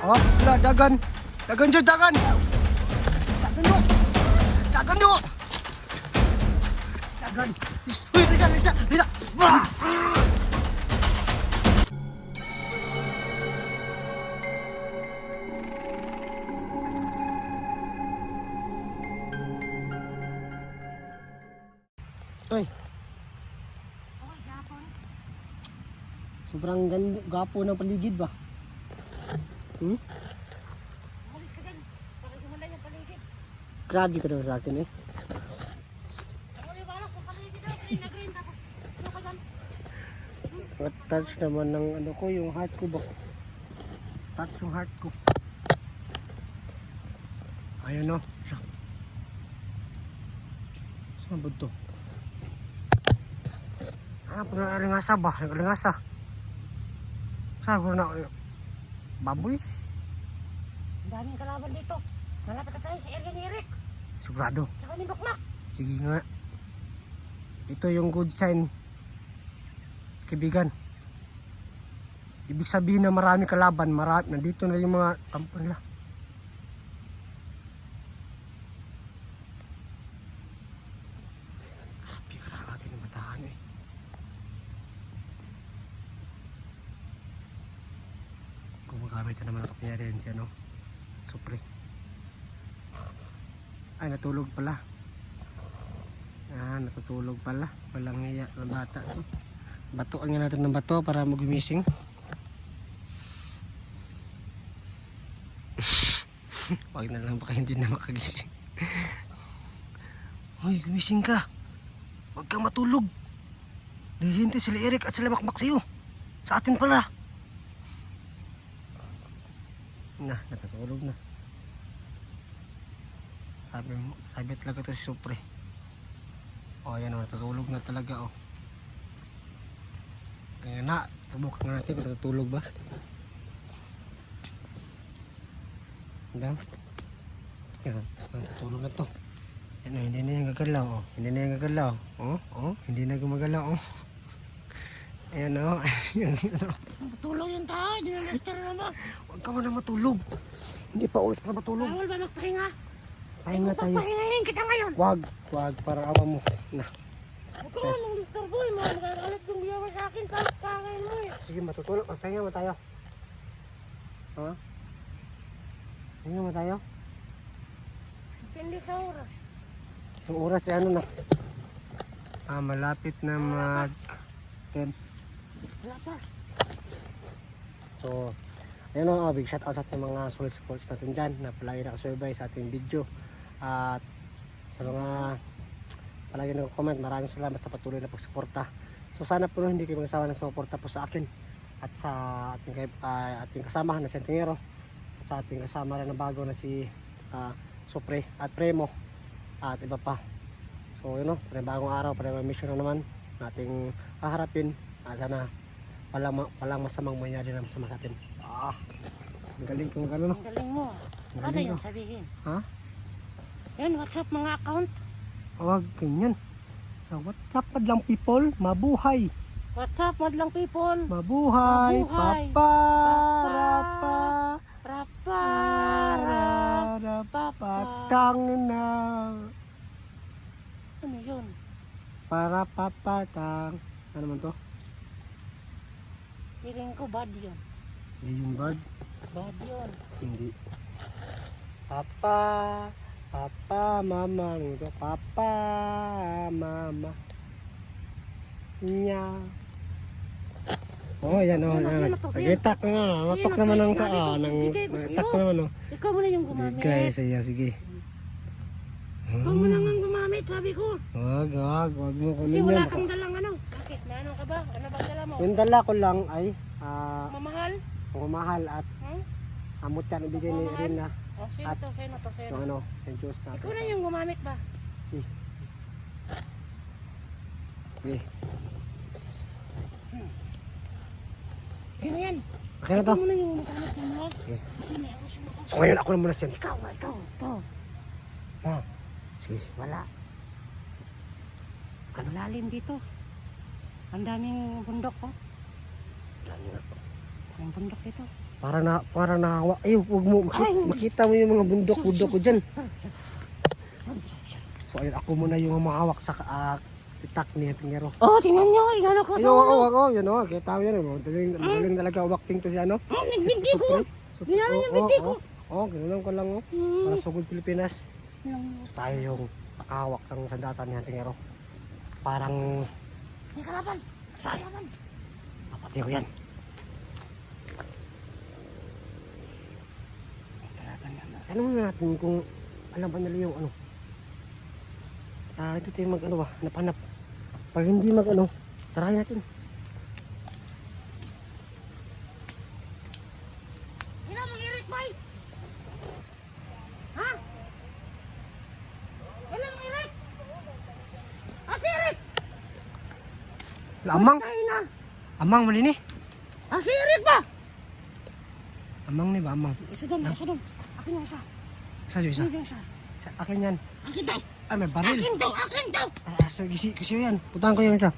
Oh, wala, dagan. Dagan dyan, dagan. Dagan nyo. Dagan nyo. Dagan. Uy, Lisa. Bah! Ay. Sobrang ganda, gapo ng paligid ba? Umalis ka dyan. Para gumanda yung paligid. Grabe ka naman sa akin eh. Ako yung balas ng paligid daw. Green na green. Tapos ano ka dyan? Touch naman ng ano ko, yung heart ko ba? Touch yung heart ko. Ayun o. Saan ba ito? Ah, puna na alingasa ba? Alingasa. Saan ko na? Baboy? Ang daming kalaban dito. Malapit na tayo sa area ni Eric. Sigurado. Tsaka ni Bakmak. Sige nga. Ito yung good sign. Kaibigan. Ibig sabihin na marami kalaban. Nandito na yung mga kampo nila. Happy ka na akin ng matahan eh. Gumagamit na naman ang kapangyarihan siya, no? Supre. Ay, natulog pala. Ah, natutulog pala. Walang hiya ng bata to. Batuan nga natin ng bato para magumising. Wag na lang baka hindi na makagising. Hoy, gumising ka. Huwag kang matulog. Nahihintay sila Eric at sila Bakmak sa'yo. Sa atin pala. Natutulog na. Sabi talaga to si Supre. O, ayan o, natutulog na talaga o. Ayan na, subukan na natin kung natutulog ba. Ayan, natutulog na to. Ayan o, hindi na yung gagalaw o. Hindi na yung gagalaw. Hindi na gumagalaw o. Ayan o, ayan o. Matulog yung tao. Hindi na master naman. Huwag ka muna matulog. Hindi pa oras para matulog. Bawal ba magpahinga? Pahinga tayo. Pahingahin kita ngayon. Wag, para awa mo. Na. Huwag ka nang disturbo eh. Magkakalat yung biyawa sa akin. Kakain mo eh. Sige, matutulog. Pahinga mo tayo. Ha? Pahinga mo tayo. Hindi sa oras. Yung oras ay ano na. Malapit na mag 10. Wala pa. So, ayun o, big shout out sa ating mga solid supports natin dyan na palagi nakasubaybay sa ating video. At sa mga palagi nag-comment, maraming salamat sa patuloy na pagsuporta. So sana po hindi kayo magsawa ng sumuporta po sa akin at sa ating kasama na si Antingero at sa ating kasama rin na bago na si Supre at Premo at iba pa. So yun o, bagong araw, mission na naman nating haharapin. Sana walang masamang mangyari na masama sa atin. Ang galing kung gano'n. Ang galing mo. Ang Ano galing, yung no? sabihin? Ha? Yan, WhatsApp mga account. Huwag ganyan. Sa WhatsApp madlang people, mabuhay. WhatsApp madlang people. Mabuhay. Mabuhay. Papa. Rapa. Patang na. Ano yun? Para papatang. Ano man to? Feeling ko bad yun. Hindi yun bad. Bad yun. Hindi. Papa. Mama. Ano to? Papa. Mama. Nya. Oh, yan oh. Nagitak nga. Matok naman ng nagitak naman oh. Ikaw mo na yung gumamit. Bigay sa'yo, sige. Ikaw mo na nga gumamit, sabi ko. Wag mo kunin Kasi yan. wala kang dalang ano. Bakit? Ano ka ba? Ano bang dala mo? Yung dala ko lang ay Mamahal? pumamahal at amot yan ibigay ni Irina. Oh, sino At- to? Sino to? Sino? Yung ano, yung juice natin. Ikaw na yung gumamit ba? Sige. Sige. Sino yan? Okay na to. Ikaw mo na yung gumamit mo. Sige. Kasi may ako siya. So ngayon ako na muna siya. Ikaw. Sige. Wala. Ang lalim dito. Ang daming bundok po. Dami nga. Ang bundok dito. Parang nakawa. Ay, huwag mo. Makita mo yung mga bundok-bundok ko dyan. So, ayun, ako muna yung mahawak sa itak ni Tingero. Oh, tingnan nyo. Inano ko Ayun, ako. Yun, kita mo yun. Magaling talaga umakting to si ano. Nagbindi ko. Ginamit yung bindi ko. Ganoon ko lang. Para sugod Pilipinas. So, tayo yung nakahawak ng sandata ni Tingero. Parang, May kalaban. saan? Papatay ko yan. Tanong natin kung alam ba nila yung ano. Ito tayo mag ano ba, hanap-hanap. Pag hindi mag ano, try natin. Ina, mag-irit, boy. Ha? Ina, mag-irit. Si Irit. Amang, Tayo na. amang mali ni. Si Irit ba? Amang ni ba, amang. Isa doon. Akin yung isa. Sa isa. Akin yung isa. Sa akin yan. Akin daw. Ay, may baril. Akin daw. Kasi yan. Putahan ko yung isa.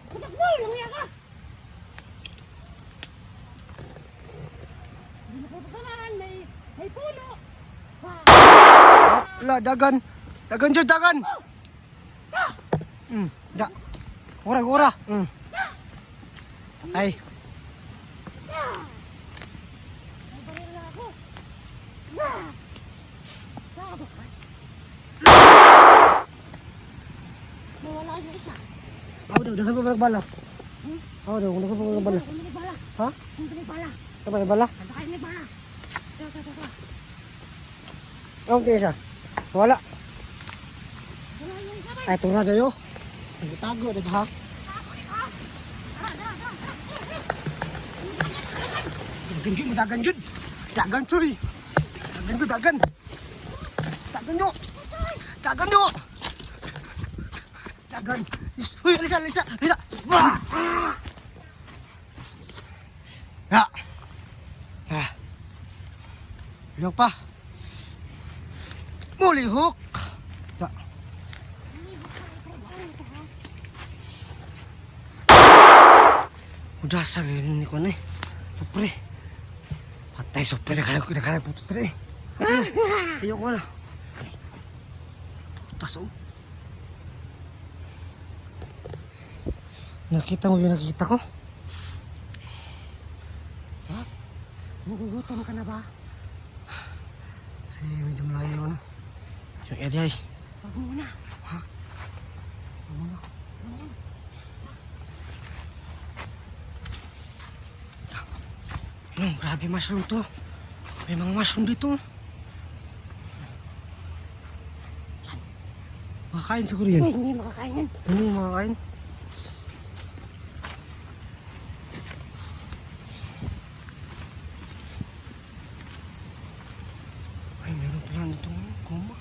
Putak boy, langya ka. Hindi na puputulan, may puno. Wala, dagan. Dagan dyan, dagan. Da. Kura. Ay. May baril na ako. Sabo ka. Nawala yung isa. Dagan pa bala. Dagan pa bala. Hindi may bala. Ha? Hindi may bala. Dagan pa bala. Handa kayo may bala. Ito. Ang isa. Wala. Wala yung isa ba? Ay, tunga kayo. Tago dito ha. Dagan yun. Dagan cuy. Dagan. Uy, alisa. Wah. Ya. Lihok pa. Mulihok. Ya. Udah sagin ni ko ni. Supre. Patay supre naghanap putos tre. Ayoko na. Putas oh. Nakita mo yung nakita ko? Ha? Nagugutom ka na ba? Kasi medyo malayo na. Yung area eh. Wag muna. Ha? Wag muna. Grabe mushroom to. May mga mushroom dito. Makakain siguro yun. Uy, hindi makakain yan. Ano yung makakain? Ay, meron pala nitong goma.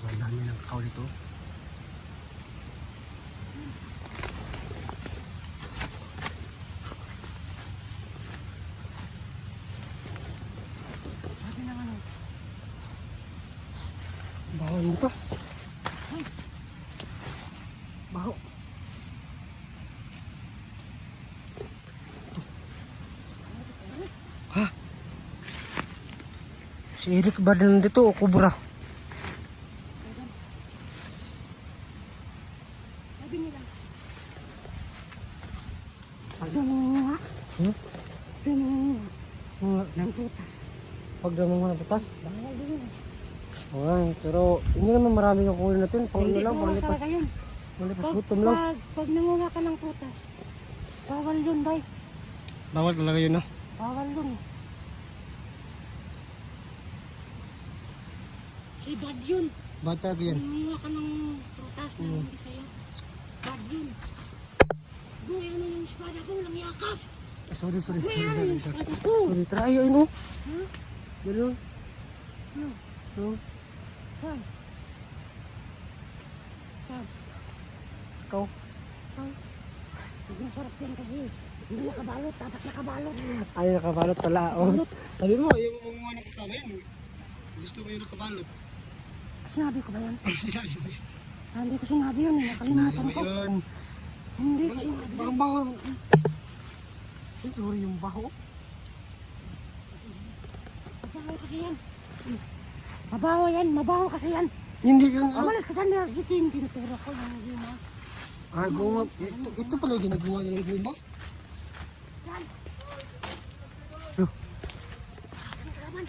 Ang dami ng kakao dito. Sabi na nga nun. Baho mo to. Baho. Ha? Si Eric ba din dito o kubra? Sabi nila. Pag namunga. Hmm? Namunga. Ng putas. Pag daw mga naputas? Bawal din yun. Okay, pero hindi naman marami yung kunin natin. Pang ano lang, bawal panglipas. talaga yun. Panglipas gutom lang. Pag nangunga ka ng putas, bawal yun, bay. Bawal talaga yun, no? Bawal yun. Si bad yun. Bawal talaga yun. Nangunga ka ng putas na hindi sa'yo. Bad yun. Boy, ano yung espada ko? Walang yakap. Sorry. Boy, ano yung espada ko? Sorry, try yun, no? Ha? Ganun. Ano? No? Saan? Saan? Ikaw. Huwag masarap yan kasi hindi nakabalot. Dapat nakabalot. Ay, nakabalot pala. Oh. Sabi mo, yung mga nakita mo yan. Gusto mo yung nakabalot. Sinabi ko ba yan? Sinabi mo yun. Hindi ko sinabi yun eh. Nakalimutan ko. Yun. Hindi ko sinabi. Bang baho. Sorry yung baho. Mabaho kasi yan. Mabaho yan. Mabaho kasi yan. Hindi yung Amalas ka saan ito yung tinuturo ko. Yung luma. guma. Ito pala yung ginagawa niya ng guma. Yan. Oh. Asin ka naman.